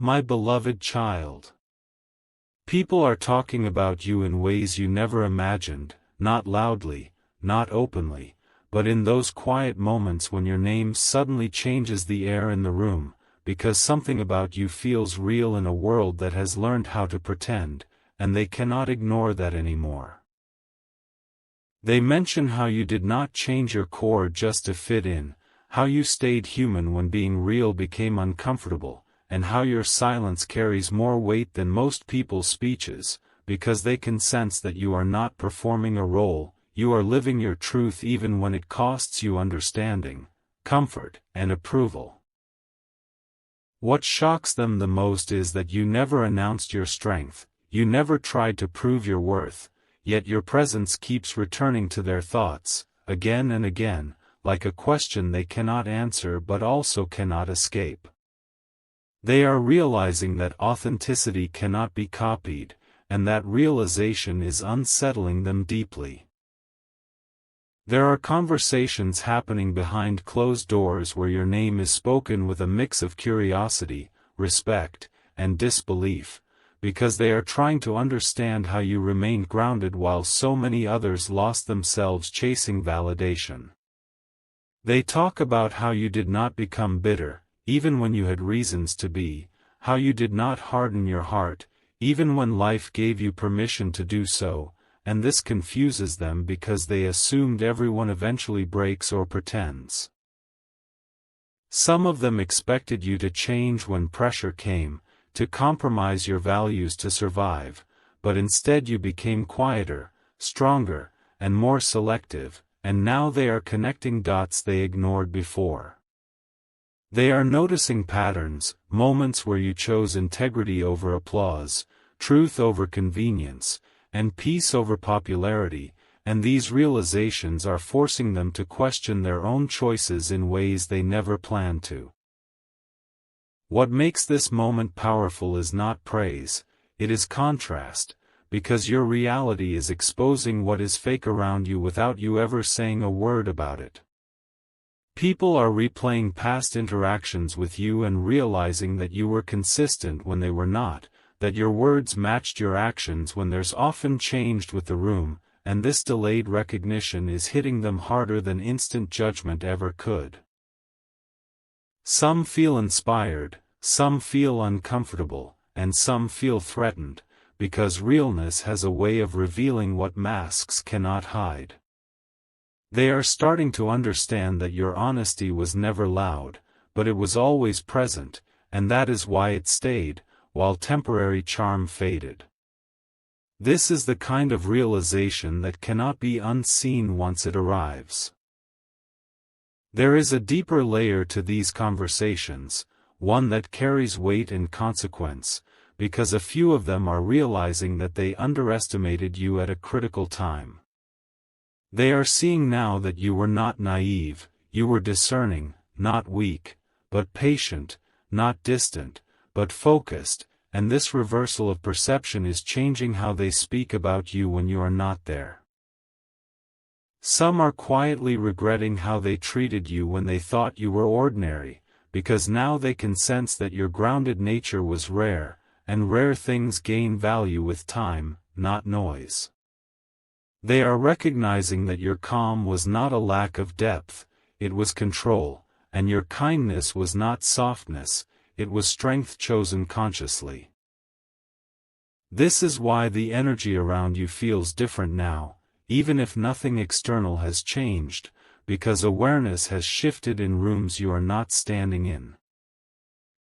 My beloved child. People are talking about you in ways you never imagined, not loudly, not openly, but in those quiet moments when your name suddenly changes the air in the room, because something about you feels real in a world that has learned how to pretend, and they cannot ignore that anymore. They mention how you did not change your core just to fit in, how you stayed human when being real became uncomfortable, and how your silence carries more weight than most people's speeches, because they can sense that you are not performing a role, you are living your truth even when it costs you understanding, comfort, and approval. What shocks them the most is that you never announced your strength, you never tried to prove your worth, yet your presence keeps returning to their thoughts, again and again, like a question they cannot answer but also cannot escape. They are realizing that authenticity cannot be copied, and that realization is unsettling them deeply. There are conversations happening behind closed doors where your name is spoken with a mix of curiosity, respect, and disbelief, because they are trying to understand how you remained grounded while so many others lost themselves chasing validation. They talk about how you did not become bitter, even when you had reasons to be, how you did not harden your heart, even when life gave you permission to do so, and this confuses them because they assumed everyone eventually breaks or pretends. Some of them expected you to change when pressure came, to compromise your values to survive, but instead you became quieter, stronger, and more selective, and now they are connecting dots they ignored before. They are noticing patterns, moments where you chose integrity over applause, truth over convenience, and peace over popularity, and these realizations are forcing them to question their own choices in ways they never planned to. What makes this moment powerful is not praise, it is contrast, because your reality is exposing what is fake around you without you ever saying a word about it. People are replaying past interactions with you and realizing that you were consistent when they were not, that your words matched your actions when theirs often changed with the room, and this delayed recognition is hitting them harder than instant judgment ever could. Some feel inspired, some feel uncomfortable, and some feel threatened, because realness has a way of revealing what masks cannot hide. They are starting to understand that your honesty was never loud, but it was always present, and that is why it stayed, while temporary charm faded. This is the kind of realization that cannot be unseen once it arrives. There is a deeper layer to these conversations, one that carries weight and consequence, because a few of them are realizing that they underestimated you at a critical time. They are seeing now that you were not naive, you were discerning, not weak, but patient, not distant, but focused, and this reversal of perception is changing how they speak about you when you are not there. Some are quietly regretting how they treated you when they thought you were ordinary, because now they can sense that your grounded nature was rare, and rare things gain value with time, not noise. They are recognizing that your calm was not a lack of depth, it was control, and your kindness was not softness, it was strength chosen consciously. This is why the energy around you feels different now, even if nothing external has changed, because awareness has shifted in rooms you are not standing in.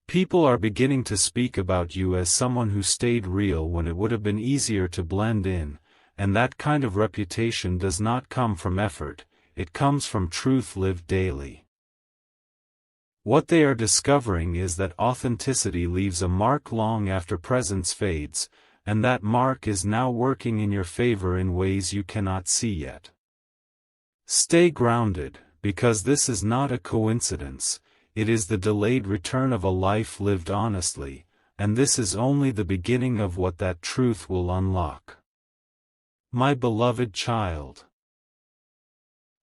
People are beginning to speak about you as someone who stayed real when it would have been easier to blend in, and that kind of reputation does not come from effort, it comes from truth lived daily. What they are discovering is that authenticity leaves a mark long after presence fades, and that mark is now working in your favor in ways you cannot see yet. Stay grounded, because this is not a coincidence, it is the delayed return of a life lived honestly, and this is only the beginning of what that truth will unlock. My beloved child.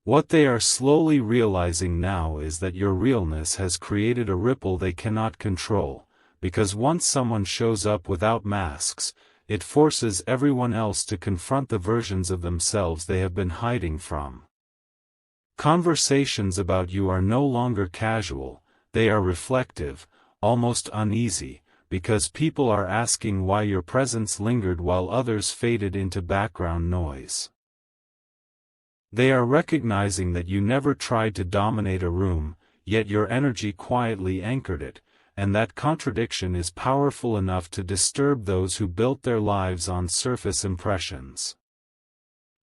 What they are slowly realizing now is that your realness has created a ripple they cannot control, because once someone shows up without masks, it forces everyone else to confront the versions of themselves they have been hiding from. Conversations about you are no longer casual, they are reflective, almost uneasy, because people are asking why your presence lingered while others faded into background noise. They are recognizing that you never tried to dominate a room, yet your energy quietly anchored it, and that contradiction is powerful enough to disturb those who built their lives on surface impressions.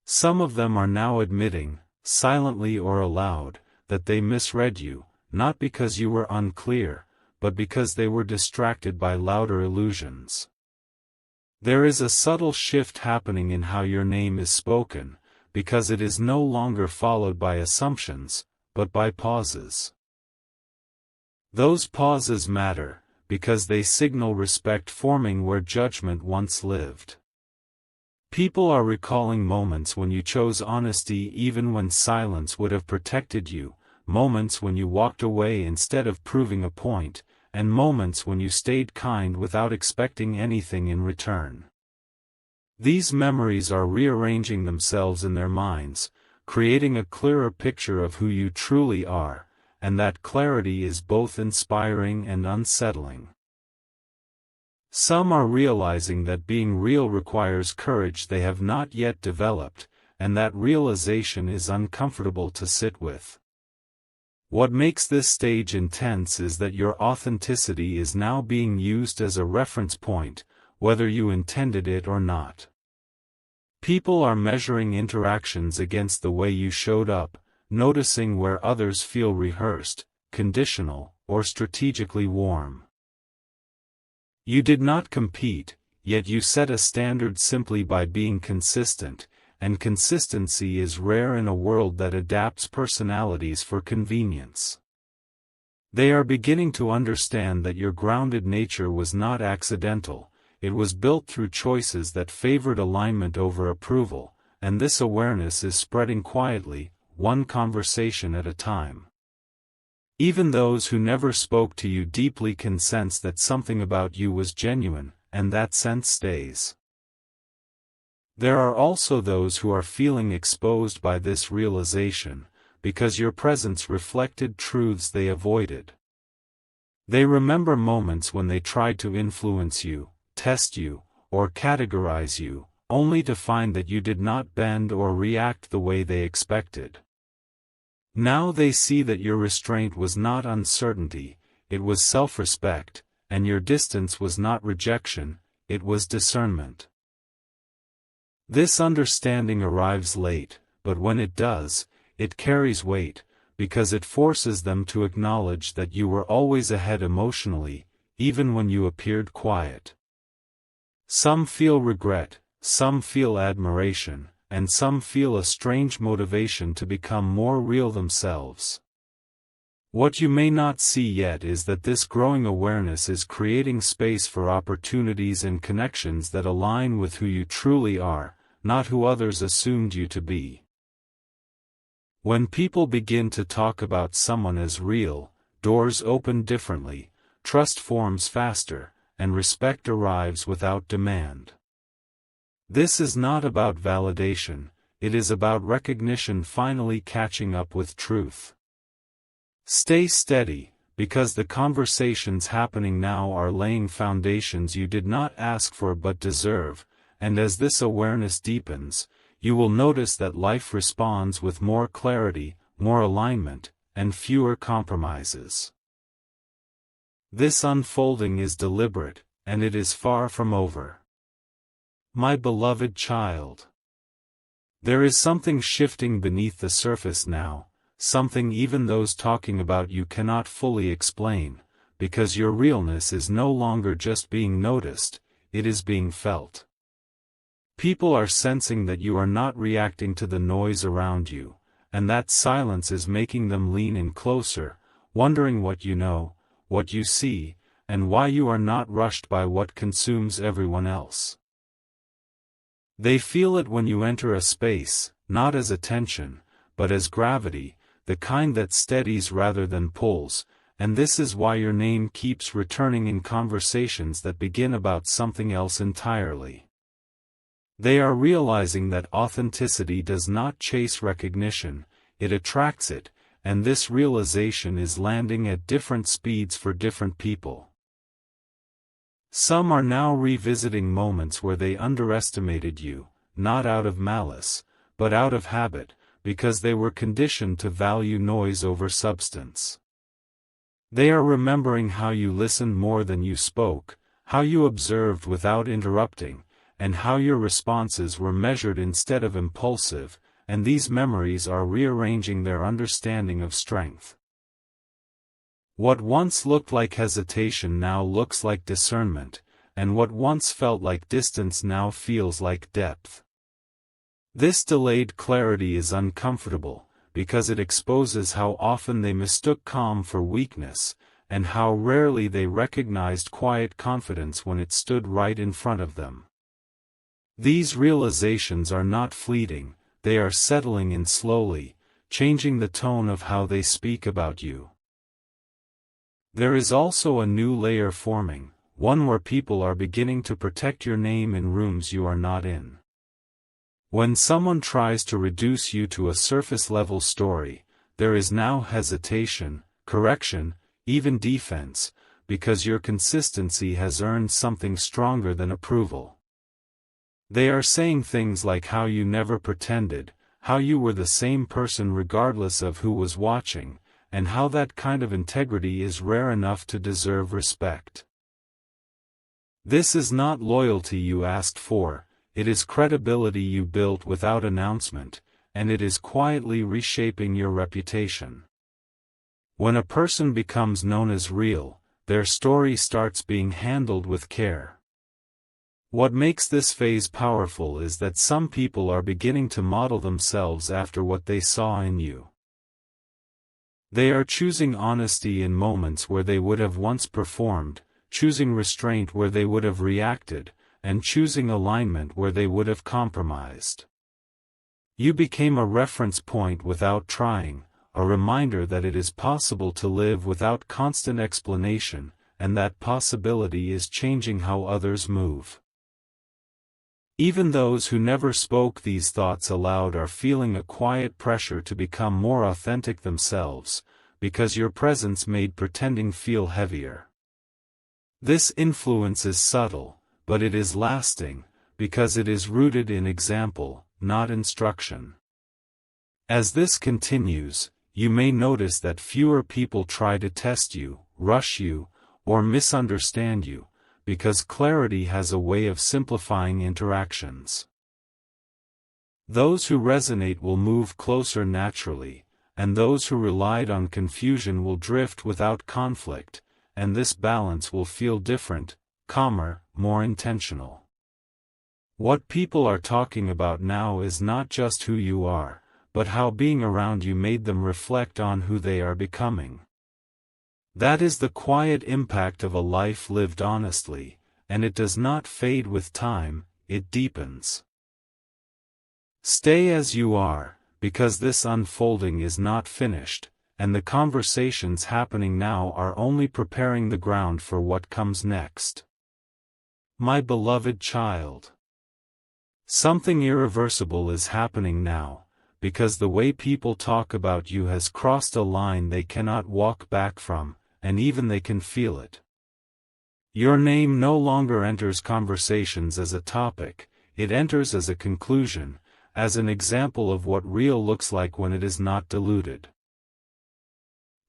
Some of them are now admitting, silently or aloud, that they misread you, not because you were unclear, but because they were distracted by louder illusions. There is a subtle shift happening in how your name is spoken, because it is no longer followed by assumptions, but by pauses. Those pauses matter, because they signal respect forming where judgment once lived. People are recalling moments when you chose honesty even when silence would have protected you, moments when you walked away instead of proving a point, and moments when you stayed kind without expecting anything in return. These memories are rearranging themselves in their minds, creating a clearer picture of who you truly are, and that clarity is both inspiring and unsettling. Some are realizing that being real requires courage they have not yet developed, and that realization is uncomfortable to sit with. What makes this stage intense is that your authenticity is now being used as a reference point, whether you intended it or not. People are measuring interactions against the way you showed up, noticing where others feel rehearsed, conditional, or strategically warm. You did not compete, yet you set a standard simply by being consistent, and consistency is rare in a world that adapts personalities for convenience. They are beginning to understand that your grounded nature was not accidental, it was built through choices that favored alignment over approval, and this awareness is spreading quietly, one conversation at a time. Even those who never spoke to you deeply can sense that something about you was genuine, and that sense stays. There are also those who are feeling exposed by this realization, because your presence reflected truths they avoided. They remember moments when they tried to influence you, test you, or categorize you, only to find that you did not bend or react the way they expected. Now they see that your restraint was not uncertainty, it was self-respect, and your distance was not rejection, it was discernment. This understanding arrives late, but when it does, it carries weight, because it forces them to acknowledge that you were always ahead emotionally, even when you appeared quiet. Some feel regret, some feel admiration, and some feel a strange motivation to become more real themselves. What you may not see yet is that this growing awareness is creating space for opportunities and connections that align with who you truly are, not who others assumed you to be. When people begin to talk about someone as real, doors open differently, trust forms faster, and respect arrives without demand. This is not about validation, it is about recognition finally catching up with truth. Stay steady, because the conversations happening now are laying foundations you did not ask for but deserve, and as this awareness deepens, you will notice that life responds with more clarity, more alignment, and fewer compromises. This unfolding is deliberate, and it is far from over. My beloved child. There is something shifting beneath the surface now, something even those talking about you cannot fully explain, because your realness is no longer just being noticed, it is being felt. People are sensing that you are not reacting to the noise around you, and that silence is making them lean in closer, wondering what you know, what you see, and why you are not rushed by what consumes everyone else. They feel it when you enter a space, not as attention, but as gravity, the kind that steadies rather than pulls, and this is why your name keeps returning in conversations that begin about something else entirely. They are realizing that authenticity does not chase recognition, it attracts it, and this realization is landing at different speeds for different people. Some are now revisiting moments where they underestimated you, not out of malice, but out of habit, because they were conditioned to value noise over substance. They are remembering how you listened more than you spoke, how you observed without interrupting, and how your responses were measured instead of impulsive, and these memories are rearranging their understanding of strength. What once looked like hesitation now looks like discernment, and what once felt like distance now feels like depth. This delayed clarity is uncomfortable, because it exposes how often they mistook calm for weakness, and how rarely they recognized quiet confidence when it stood right in front of them. These realizations are not fleeting, they are settling in slowly, changing the tone of how they speak about you. There is also a new layer forming, one where people are beginning to protect your name in rooms you are not in. When someone tries to reduce you to a surface-level story, there is now hesitation, correction, even defense, because your consistency has earned something stronger than approval. They are saying things like how you never pretended, how you were the same person regardless of who was watching, and how that kind of integrity is rare enough to deserve respect. This is not loyalty you asked for. It is credibility you built without announcement, and it is quietly reshaping your reputation. When a person becomes known as real, their story starts being handled with care. What makes this phase powerful is that some people are beginning to model themselves after what they saw in you. They are choosing honesty in moments where they would have once performed, choosing restraint where they would have reacted, and choosing alignment where they would have compromised. You became a reference point without trying, a reminder that it is possible to live without constant explanation, and that possibility is changing how others move. Even those who never spoke these thoughts aloud are feeling a quiet pressure to become more authentic themselves, because your presence made pretending feel heavier. This influence is subtle, but it is lasting, because it is rooted in example, not instruction. As this continues, you may notice that fewer people try to test you, rush you, or misunderstand you, because clarity has a way of simplifying interactions. Those who resonate will move closer naturally, and those who relied on confusion will drift without conflict, and this balance will feel different, calmer, more intentional. What people are talking about now is not just who you are, but how being around you made them reflect on who they are becoming. That is the quiet impact of a life lived honestly, and it does not fade with time, it deepens. Stay as you are, because this unfolding is not finished, and the conversations happening now are only preparing the ground for what comes next. My beloved child. Something irreversible is happening now, because the way people talk about you has crossed a line they cannot walk back from, and even they can feel it. Your name no longer enters conversations as a topic, it enters as a conclusion, as an example of what real looks like when it is not diluted.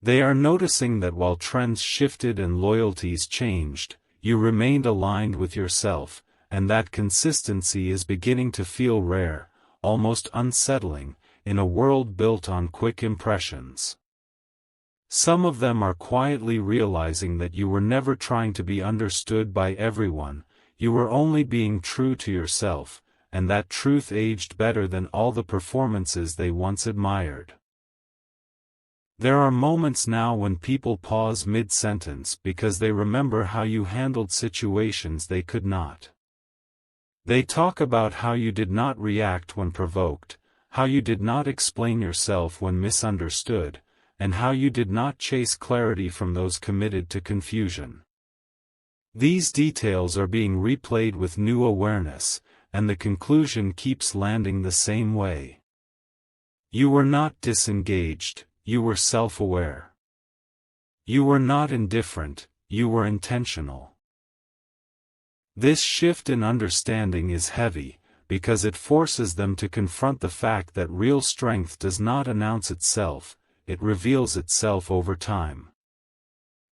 They are noticing that while trends shifted and loyalties changed, you remained aligned with yourself, and that consistency is beginning to feel rare, almost unsettling, in a world built on quick impressions. Some of them are quietly realizing that you were never trying to be understood by everyone, you were only being true to yourself, and that truth aged better than all the performances they once admired. There are moments now when people pause mid-sentence because they remember how you handled situations they could not. They talk about how you did not react when provoked, how you did not explain yourself when misunderstood, and how you did not chase clarity from those committed to confusion. These details are being replayed with new awareness, and the conclusion keeps landing the same way. You were not disengaged, you were self-aware. You were not indifferent, you were intentional. This shift in understanding is heavy, because it forces them to confront the fact that real strength does not announce itself, it reveals itself over time.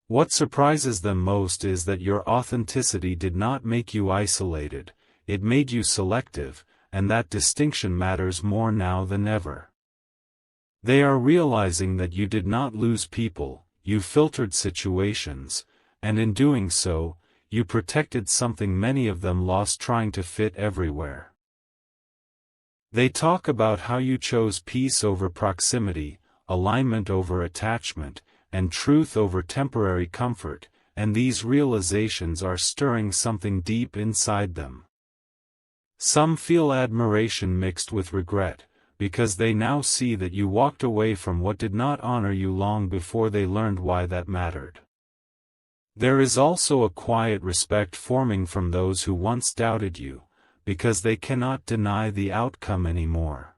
What surprises them most is that your authenticity did not make you isolated, it made you selective, and that distinction matters more now than ever. They are realizing that you did not lose people, you filtered situations, and in doing so, you protected something many of them lost trying to fit everywhere. They talk about how you chose peace over proximity, alignment over attachment, and truth over temporary comfort, and these realizations are stirring something deep inside them. Some feel admiration mixed with regret, because they now see that you walked away from what did not honor you long before they learned why that mattered. There is also a quiet respect forming from those who once doubted you, because they cannot deny the outcome anymore.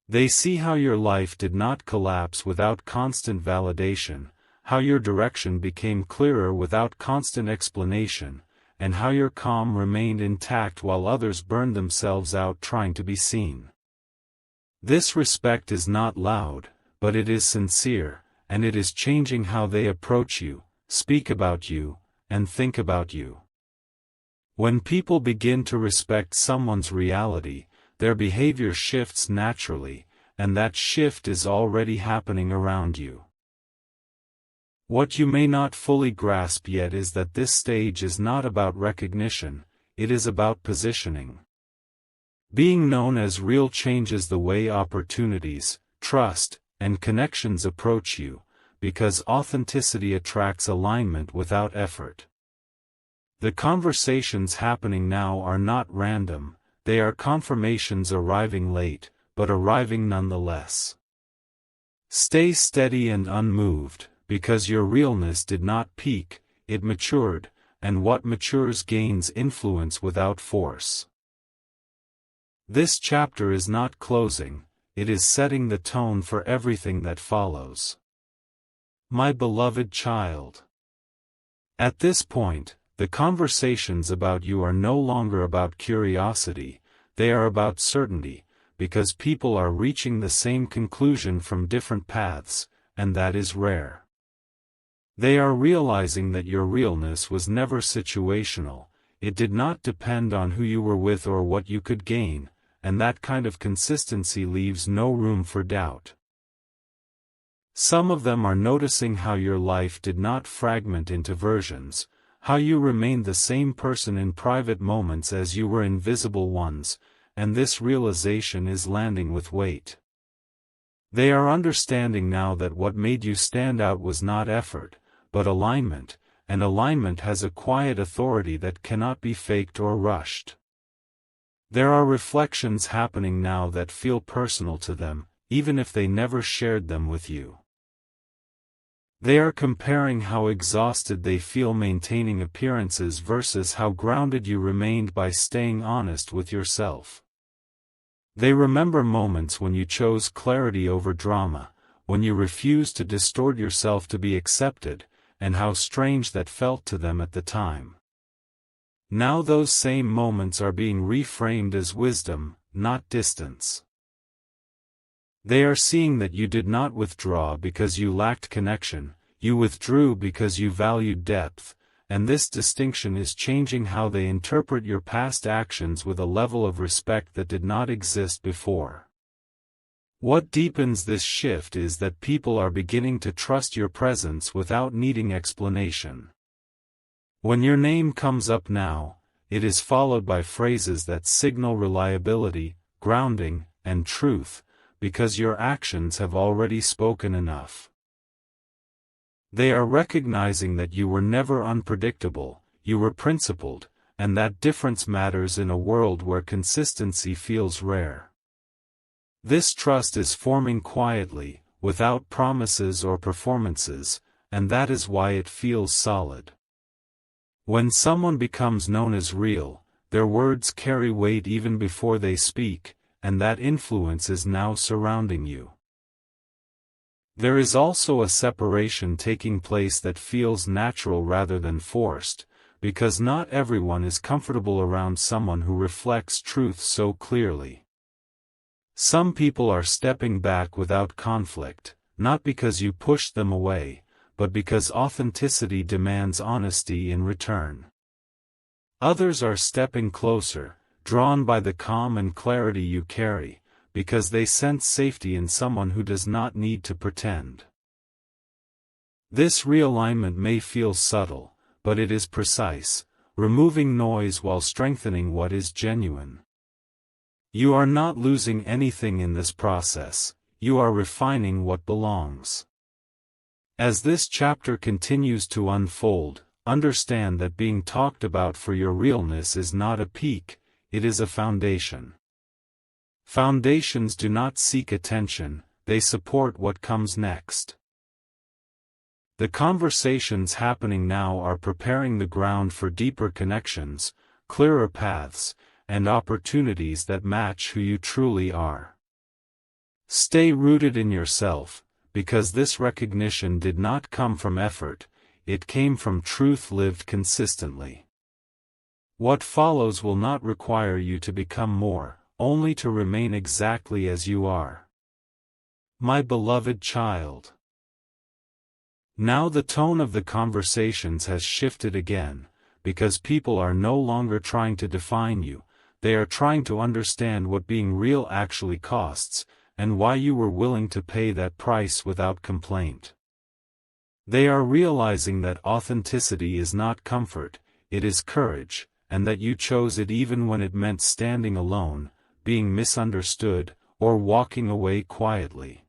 They see how your life did not collapse without constant validation, how your direction became clearer without constant explanation, and how your calm remained intact while others burned themselves out trying to be seen. This respect is not loud, but it is sincere, and it is changing how they approach you, speak about you, and think about you. When people begin to respect someone's reality, their behavior shifts naturally, and that shift is already happening around you. What you may not fully grasp yet is that this stage is not about recognition, it is about positioning. Being known as real changes the way opportunities, trust, and connections approach you, because authenticity attracts alignment without effort. The conversations happening now are not random, they are confirmations arriving late, but arriving nonetheless. Stay steady and unmoved, because your realness did not peak, it matured, and what matures gains influence without force. This chapter is not closing, it is setting the tone for everything that follows. My beloved child. At this point, the conversations about you are no longer about curiosity, they are about certainty, because people are reaching the same conclusion from different paths, and that is rare. They are realizing that your realness was never situational, it did not depend on who you were with or what you could gain, and that kind of consistency leaves no room for doubt. Some of them are noticing how your life did not fragment into versions, how you remained the same person in private moments as you were in visible ones, and this realization is landing with weight. They are understanding now that what made you stand out was not effort, but alignment, and alignment has a quiet authority that cannot be faked or rushed. There are reflections happening now that feel personal to them, even if they never shared them with you. They are comparing how exhausted they feel maintaining appearances versus how grounded you remained by staying honest with yourself. They remember moments when you chose clarity over drama, when you refused to distort yourself to be accepted, and how strange that felt to them at the time. Now those same moments are being reframed as wisdom, not distance. They are seeing that you did not withdraw because you lacked connection, you withdrew because you valued depth, and this distinction is changing how they interpret your past actions with a level of respect that did not exist before. What deepens this shift is that people are beginning to trust your presence without needing explanation. When your name comes up now, it is followed by phrases that signal reliability, grounding, and truth, because your actions have already spoken enough. They are recognizing that you were never unpredictable, you were principled, and that difference matters in a world where consistency feels rare. This trust is forming quietly, without promises or performances, and that is why it feels solid. When someone becomes known as real, their words carry weight even before they speak, and that influence is now surrounding you. There is also a separation taking place that feels natural rather than forced, because not everyone is comfortable around someone who reflects truth so clearly. Some people are stepping back without conflict, not because you pushed them away, but because authenticity demands honesty in return. Others are stepping closer, drawn by the calm and clarity you carry, because they sense safety in someone who does not need to pretend. This realignment may feel subtle, but it is precise, removing noise while strengthening what is genuine. You are not losing anything in this process, you are refining what belongs. As this chapter continues to unfold, understand that being talked about for your realness is not a peak, it is a foundation. Foundations do not seek attention, they support what comes next. The conversations happening now are preparing the ground for deeper connections, clearer paths, and opportunities that match who you truly are. Stay rooted in yourself, because this recognition did not come from effort, it came from truth lived consistently. What follows will not require you to become more, only to remain exactly as you are. My beloved child. Now the tone of the conversations has shifted again, because people are no longer trying to define you, they are trying to understand what being real actually costs, and why you were willing to pay that price without complaint. They are realizing that authenticity is not comfort, it is courage, and that you chose it even when it meant standing alone, being misunderstood, or walking away quietly.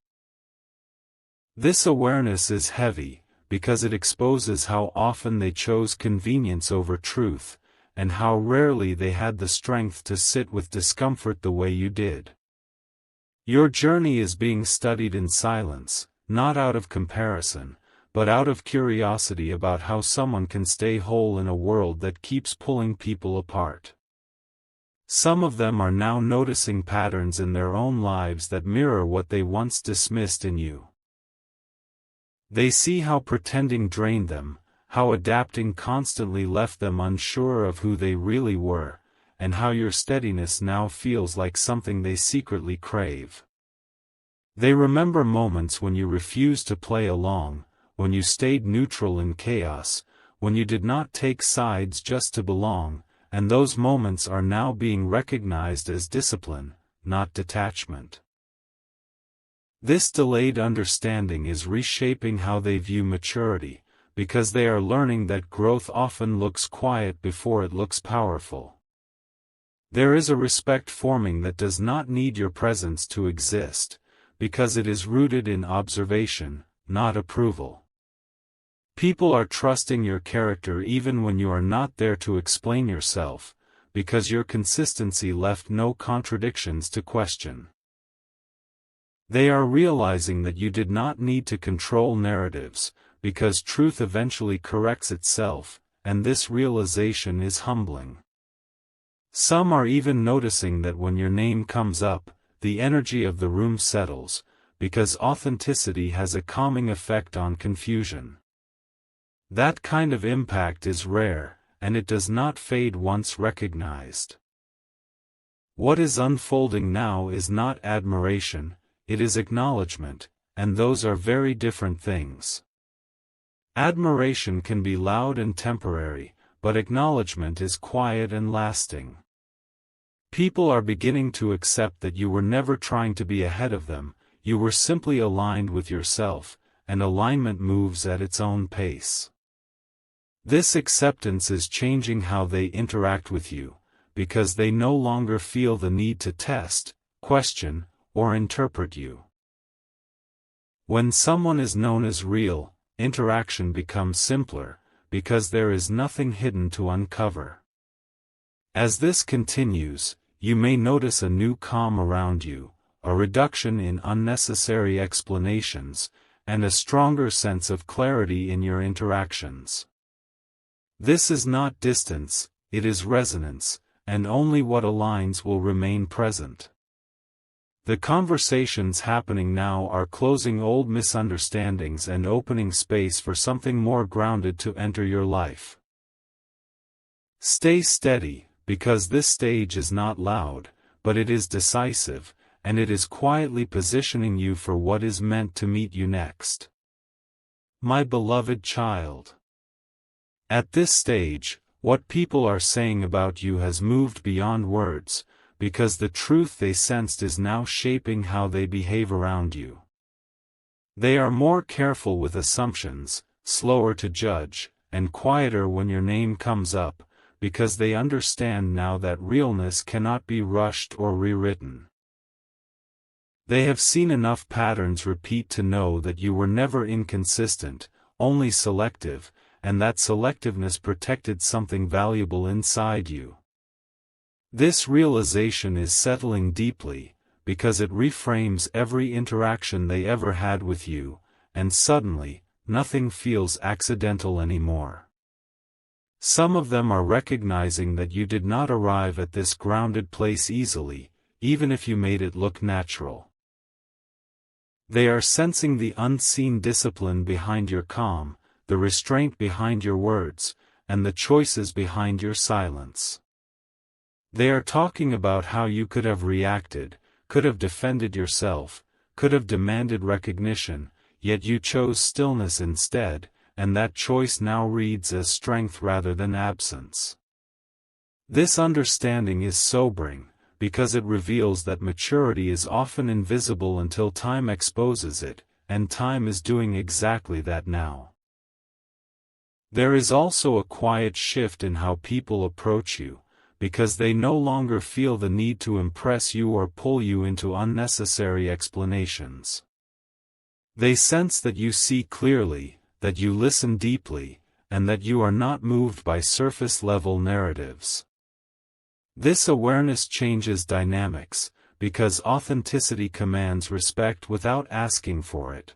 This awareness is heavy, because it exposes how often they chose convenience over truth, and how rarely they had the strength to sit with discomfort the way you did. Your journey is being studied in silence, not out of comparison, but out of curiosity about how someone can stay whole in a world that keeps pulling people apart. Some of them are now noticing patterns in their own lives that mirror what they once dismissed in you. They see how pretending drained them, how adapting constantly left them unsure of who they really were, and how your steadiness now feels like something they secretly crave. They remember moments when you refused to play along, when you stayed neutral in chaos, when you did not take sides just to belong, and those moments are now being recognized as discipline, not detachment. This delayed understanding is reshaping how they view maturity, because they are learning that growth often looks quiet before it looks powerful. There is a respect forming that does not need your presence to exist, because it is rooted in observation, not approval. People are trusting your character even when you are not there to explain yourself, because your consistency left no contradictions to question. They are realizing that you did not need to control narratives, because truth eventually corrects itself, and this realization is humbling. Some are even noticing that when your name comes up, the energy of the room settles, because authenticity has a calming effect on confusion. That kind of impact is rare, and it does not fade once recognized. What is unfolding now is not admiration, it is acknowledgement, and those are very different things. Admiration can be loud and temporary, but acknowledgement is quiet and lasting. People are beginning to accept that you were never trying to be ahead of them, you were simply aligned with yourself, and alignment moves at its own pace. This acceptance is changing how they interact with you, because they no longer feel the need to test, question, or interpret you. When someone is known as real, interaction becomes simpler, because there is nothing hidden to uncover. As this continues, you may notice a new calm around you, a reduction in unnecessary explanations, and a stronger sense of clarity in your interactions. This is not distance, it is resonance, and only what aligns will remain present. The conversations happening now are closing old misunderstandings and opening space for something more grounded to enter your life. Stay steady, because this stage is not loud, but it is decisive, and it is quietly positioning you for what is meant to meet you next. My beloved child. At this stage, what people are saying about you has moved beyond words, because the truth they sensed is now shaping how they behave around you. They are more careful with assumptions, slower to judge, and quieter when your name comes up, because they understand now that realness cannot be rushed or rewritten. They have seen enough patterns repeat to know that you were never inconsistent, only selective, and that selectiveness protected something valuable inside you. This realization is settling deeply, because it reframes every interaction they ever had with you, and suddenly, nothing feels accidental anymore. Some of them are recognizing that you did not arrive at this grounded place easily, even if you made it look natural. They are sensing the unseen discipline behind your calm, the restraint behind your words, and the choices behind your silence. They are talking about how you could have reacted, could have defended yourself, could have demanded recognition, yet you chose stillness instead, and that choice now reads as strength rather than absence. This understanding is sobering, because it reveals that maturity is often invisible until time exposes it, and time is doing exactly that now. There is also a quiet shift in how people approach you, because they no longer feel the need to impress you or pull you into unnecessary explanations. They sense that you see clearly, that you listen deeply, and that you are not moved by surface-level narratives. This awareness changes dynamics, because authenticity commands respect without asking for it.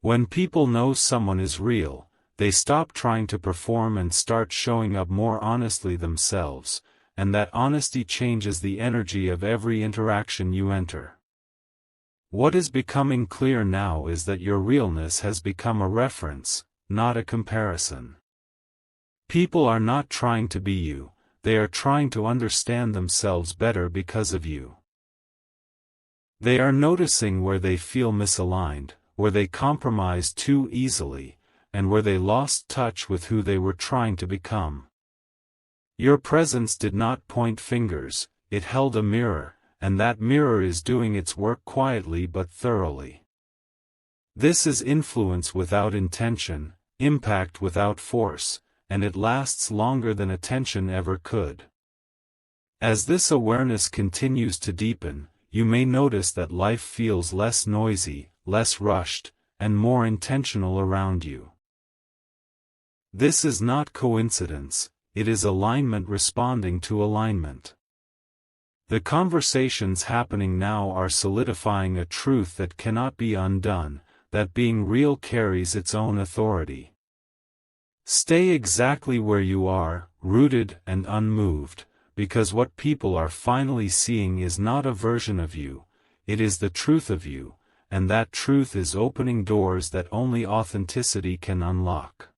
When people know someone is real, they stop trying to perform and start showing up more honestly themselves, and that honesty changes the energy of every interaction you enter. What is becoming clear now is that your realness has become a reference, not a comparison. People are not trying to be you, they are trying to understand themselves better because of you. They are noticing where they feel misaligned, where they compromise too easily, and where they lost touch with who they were trying to become. Your presence did not point fingers, it held a mirror, and that mirror is doing its work quietly but thoroughly. This is influence without intention, impact without force, and it lasts longer than attention ever could. As this awareness continues to deepen, you may notice that life feels less noisy, less rushed, and more intentional around you. This is not coincidence, it is alignment responding to alignment. The conversations happening now are solidifying a truth that cannot be undone, that being real carries its own authority. Stay exactly where you are, rooted and unmoved, because what people are finally seeing is not a version of you, it is the truth of you, and that truth is opening doors that only authenticity can unlock.